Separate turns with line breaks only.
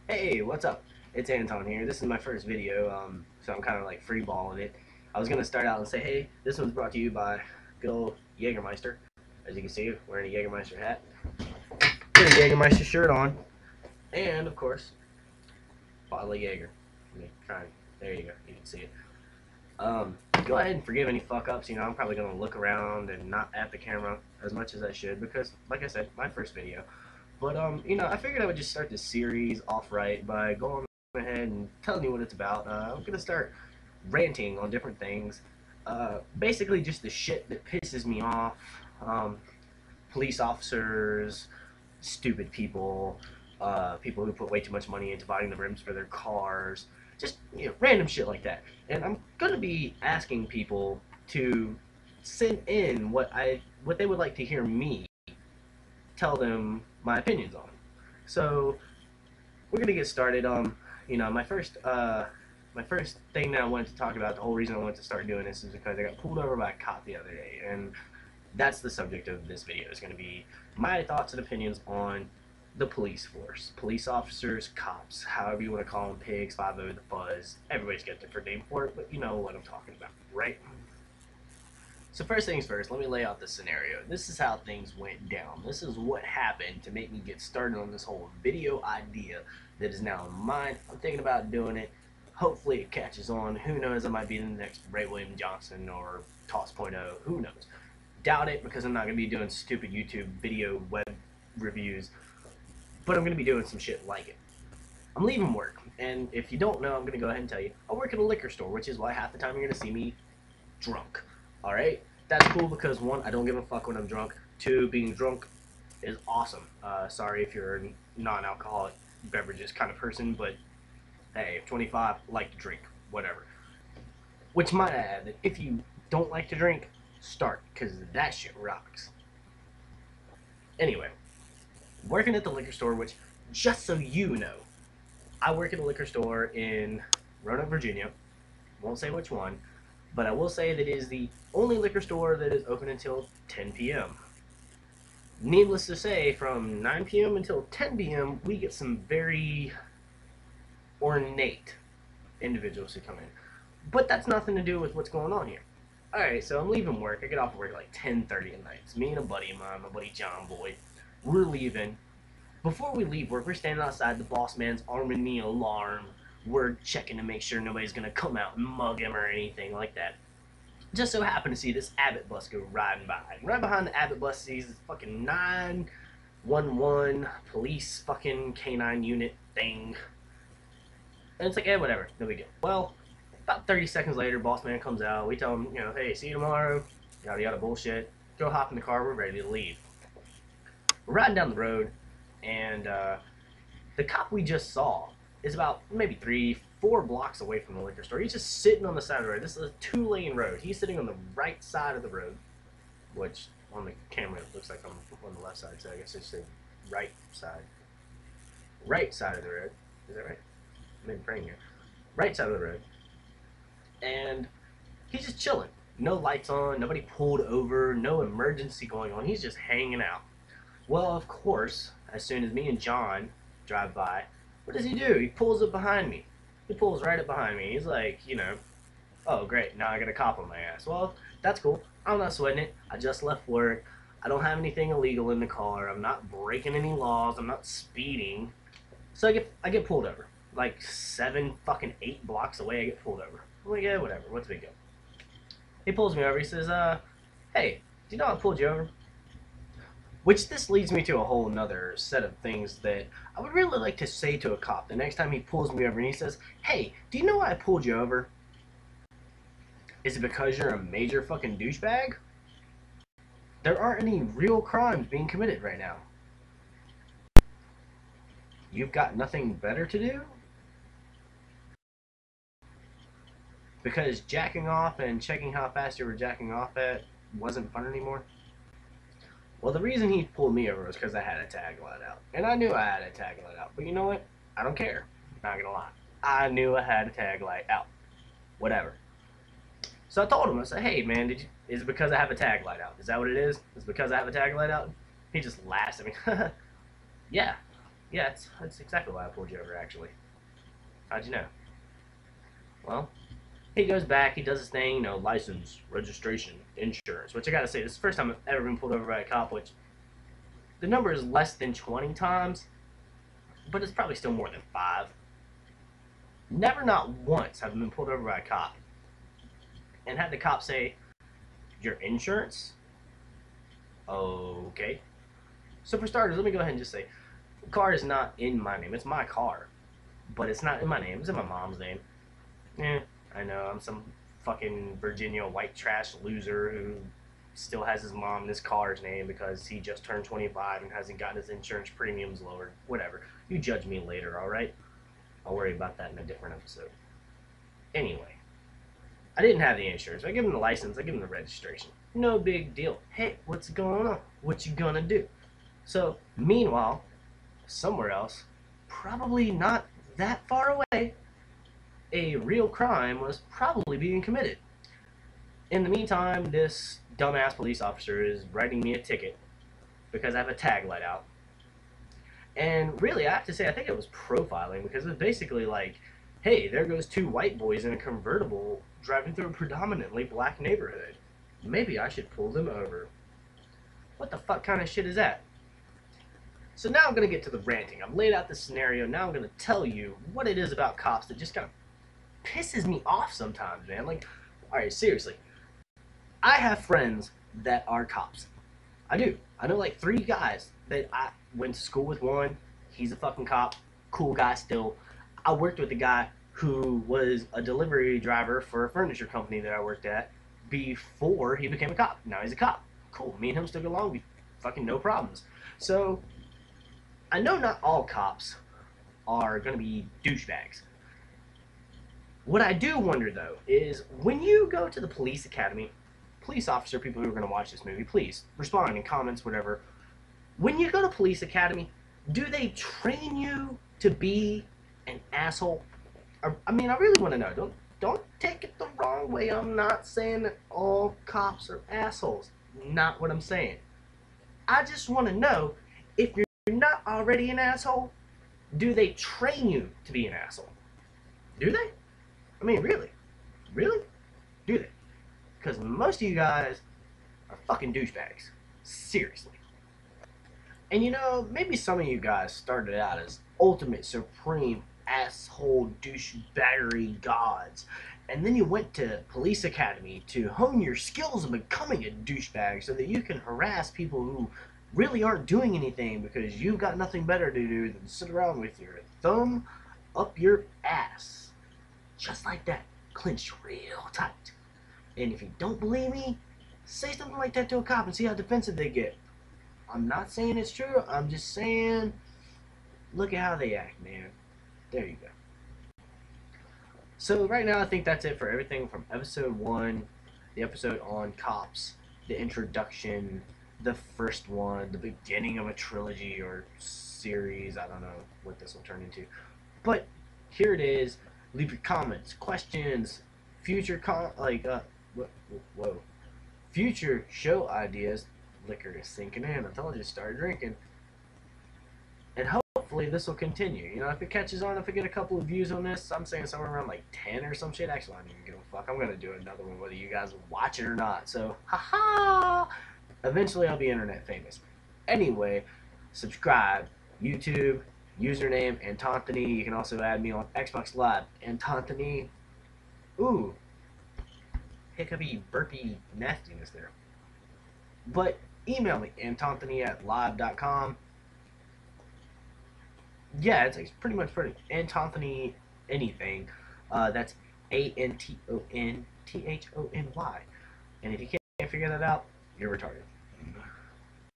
Hey, what's up? It's Anton here. This is my first video, so I'm kind of like freeballing it. I was gonna start out and say, hey, this one's brought to you by good old Jägermeister. As you can see, wearing a Jägermeister hat, put a Jägermeister shirt on, and of course, bottle of Jaeger. Let me try and there you go. You can see it. Go ahead and forgive any fuck ups. I'm probably gonna look around and not at the camera as much as I should because, like I said, my first video. But I figured I would just start this series off right by going ahead and telling you what it's about. I'm gonna start ranting on different things. Basically, just the shit that pisses me off. Um, Police officers, stupid people, people who put way too much money into buying the rims for their cars, just random shit like that. And I'm gonna be asking people to send in what they would like to hear me tell them my opinions on. So we're gonna get started. My first thing that I wanted to talk about, the whole reason I wanted to start doing this is because I got pulled over by a cop the other day, and that's the subject of this video. It's going to be my thoughts and opinions on the police force, police officers, cops, however you want to call them, pigs, 5 the fuzz. Everybody's got a different name for it, but you know what I'm talking about, right? So first things first, let me lay out the scenario. This is how things went down. This is what happened to make me get started on this whole video idea that is now in mine. I'm thinking about doing it. Hopefully it catches on. Who knows, I might be the next Ray William Johnson or Toss.0. Who knows? Doubt it, because I'm not going to be doing stupid YouTube video web reviews, but I'm going to be doing some shit like it. I'm leaving work, and if you don't know, I'm going to go ahead and tell you, I work at a liquor store, which is why half the time you're going to see me drunk. Alright? That's cool because, one, I don't give a fuck when I'm drunk. Two, being drunk is awesome. Sorry if you're a non-alcoholic beverages kind of person, but hey, 25, like to drink, whatever. Which might add that if you don't like to drink, start, because that shit rocks. Anyway, working at the liquor store, which, just so you know, I work at a liquor store in Roanoke, Virginia. Won't say which one, but I will say that it is the only liquor store that is open until 10 p.m. Needless to say, from 9 p.m. until 10 p.m., we get some very ornate individuals who come in. But that's nothing to do with what's going on here. Alright, so I'm leaving work. I get off work at like 10:30 at night. It's me and a buddy of mine, my buddy John Boy. We're leaving. Before we leave work, we're standing outside the boss man's arming the alarm. We're checking to make sure nobody's gonna come out and mug him or anything like that. Just so happened to see this Abbott bus go riding by. And right behind the Abbott bus sees this fucking 911 police fucking canine unit thing. And it's like, hey, whatever, no big deal. Well, about 30 seconds later, boss man comes out. We tell him, hey, see you tomorrow. Yada yada bullshit. Go hop in the car. We're ready to leave. We're riding down the road, and the cop we just saw is about maybe 3-4 blocks away from the liquor store. He's just sitting on the side of the road. This is a 2-lane road. He's sitting on the right side of the road, which on the camera it looks like I'm on the left side, so I guess it's the right side. Right side of the road. Is that right? I'm in praying here. Right side of the road. And he's just chilling. No lights on, nobody pulled over, no emergency going on. He's just hanging out. Well, of course, as soon as me and John drive by, what does he do? He pulls up behind me. He pulls right up behind me. He's like, oh, great, now I got a cop on my ass. Well, that's cool. I'm not sweating it. I just left work. I don't have anything illegal in the car. I'm not breaking any laws. I'm not speeding. So I get pulled over. Like 8 blocks away, I get pulled over. I'm like, yeah, whatever. What's the big deal? He pulls me over. He says, hey, do you know I pulled you over? Which this leads me to a whole nother set of things that I would really like to say to a cop the next time he pulls me over and he says, hey, do you know why I pulled you over? Is it because you're a major fucking douchebag? There aren't any real crimes being committed right now. You've got nothing better to do? Because jacking off and checking how fast you were jacking off at wasn't fun anymore? Well, the reason he pulled me over was because I had a tag light out. And I knew I had a tag light out. But you know what? I don't care. Not gonna lie. I knew I had a tag light out. Whatever. So I told him, I said, hey man, is it because I have a tag light out? Is that what it is? Is it because I have a tag light out? He just laughs at me. Yeah. Yeah, that's exactly why I pulled you over, actually. How'd you know? Well, he goes back, he does his thing, license, registration, insurance, which I gotta say, this is the first time I've ever been pulled over by a cop, which the number is less than 20 times, but it's probably still more than 5. Never, not once, have I been pulled over by a cop and had the cop say, your insurance? Okay. So for starters, let me go ahead and just say, the car is not in my name. It's my car, but it's not in my name. It's in my mom's name. I know, I'm some fucking Virginia white trash loser who still has his mom in his car's name because he just turned 25 and hasn't gotten his insurance premiums lowered. Whatever. You judge me later, alright? I'll worry about that in a different episode. Anyway, I didn't have the insurance. I give him the license, I give him the registration. No big deal. Hey, what's going on? What you gonna do? So, meanwhile, somewhere else, probably not that far away, a real crime was probably being committed. In the meantime, this dumbass police officer is writing me a ticket because I have a tag let out. And really, I have to say, I think it was profiling because it was basically like, hey, there goes 2 white boys in a convertible driving through a predominantly black neighborhood. Maybe I should pull them over. What the fuck kind of shit is that? So now I'm going to get to the ranting. I've laid out the scenario. Now I'm going to tell you what it is about cops that just kind of pisses me off sometimes, man. Like, alright, seriously. I have friends that are cops. I do. I know like 3 guys that I went to school with. One, he's a fucking cop. Cool guy still. I worked with a guy who was a delivery driver for a furniture company that I worked at before he became a cop. Now he's a cop. Cool. Me and him still get along. We fucking no problems. So, I know not all cops are going to be douchebags. What I do wonder, though, is when you go to the police academy, police officer, people who are going to watch this movie, please respond in comments, whatever. When you go to police academy, do they train you to be an asshole? I mean, I really want to know. Don't take it the wrong way. I'm not saying that all cops are assholes. Not what I'm saying. I just want to know, if you're not already an asshole, do they train you to be an asshole? Do they? I mean, really? Really? Do they? Because most of you guys are fucking douchebags. Seriously. And maybe some of you guys started out as ultimate supreme asshole douchebaggery gods. And then you went to police academy to hone your skills of becoming a douchebag so that you can harass people who really aren't doing anything because you've got nothing better to do than sit around with your thumb up your ass. Just like that, clenched real tight. And if you don't believe me, say something like that to a cop and see how defensive they get. I'm not saying it's true, I'm just saying, look at how they act, man. There you go. So right now I think that's it for everything from episode 1, the episode on cops, the introduction, the first one, the beginning of a trilogy or series. I don't know what this will turn into. But here it is. Leave your comments, questions, future future show ideas. Liquor is sinking in. I told you, start drinking. And hopefully this will continue. If it catches on, if I get a couple of views on this, I'm saying somewhere around like 10 or some shit. Actually, I don't even give a fuck. I'm gonna do another one whether you guys watch it or not. So, haha. Eventually, I'll be internet famous. Anyway, subscribe, YouTube. Username, Antonthony. You can also add me on Xbox Live, Antonthony. Ooh. Hiccupy, burpy nastiness there. But email me, antonthony@live.com. Yeah, it's pretty much Antonthony anything. That's ANTONTHONY. And if you can't figure that out, you're retarded.